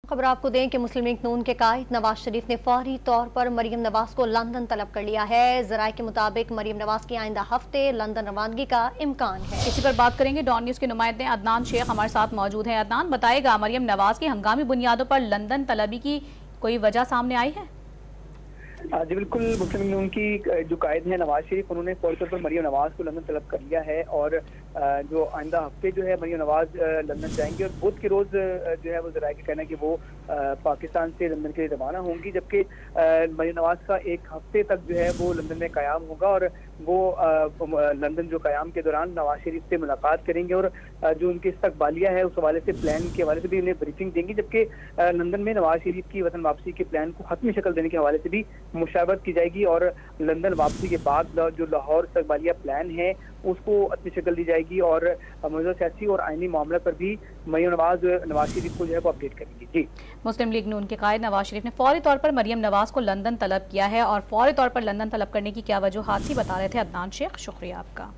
خبر آپ کو دیں کہ مسلم لیگ نون کے قائد نواز شریف نے فوری طور پر مریم نواز کو لندن طلب کر لیا ہے۔ ذرائع کے مطابق مریم نواز کی آئندہ ہفتے لندن روانگی کا امکان ہے۔ اسی پر بات کریں گے، ڈان نیوز کے نمائندے عدنان شیخ ہمارے ساتھ موجود ہیں۔ عدنان، بتائے گا مریم نواز کی ہنگامی بنیادوں پر لندن طلبی کی کوئی وجہ سامنے آئی ہے؟ جی بالکل، مسلم لیگ نون کی جو قائد ہیں نواز شریف، انہوں نے فوری طور پر مریم نواز کو لندن طلب کر لیا ہے اور جو آئندہ ہفتے جو ہے مریم نواز لندن جائیں گے اور بدھ کے روز جو ہے وہ ذرائع کا کہنا ہے کہ وہ پاکستان سے لندن کے لیے روانہ ہوں گی، جبکہ مریم نواز کا ایک ہفتے تک جو ہے وہ لندن میں قیام ہوگا اور وہ لندن جو قیام کے دوران نواز شریف سے ملاقات کریں گے اور جو ان کے استقبالیہ ہے اس حوالے سے پلان کے حوالے سے بھی انہیں بریفنگ دیں گی، جبکہ لندن میں نواز شریف کی وطن واپسی کے پلان کو حتمی شکل دینے کے حوالے سے بھی مشاورت کی جائے گی اور لندن واپسی کے بعد جو لاہور استقبالیہ پلان ہے اس کو اپنی شکل دی جائے گی اور موجودہ سیاسی اور آئینی معاملہ پر بھی مریم نواز شریف کو جو ہے وہ اپڈیٹ کریں گی۔ جی، مسلم لیگ نون کے قائد نواز شریف نے فوری طور پر مریم نواز کو لندن طلب کیا ہے اور فوری طور پر لندن طلب کرنے کی کیا وجوہات تھی، بتا رہے تھے عدنان شیخ۔ شکریہ آپ کا۔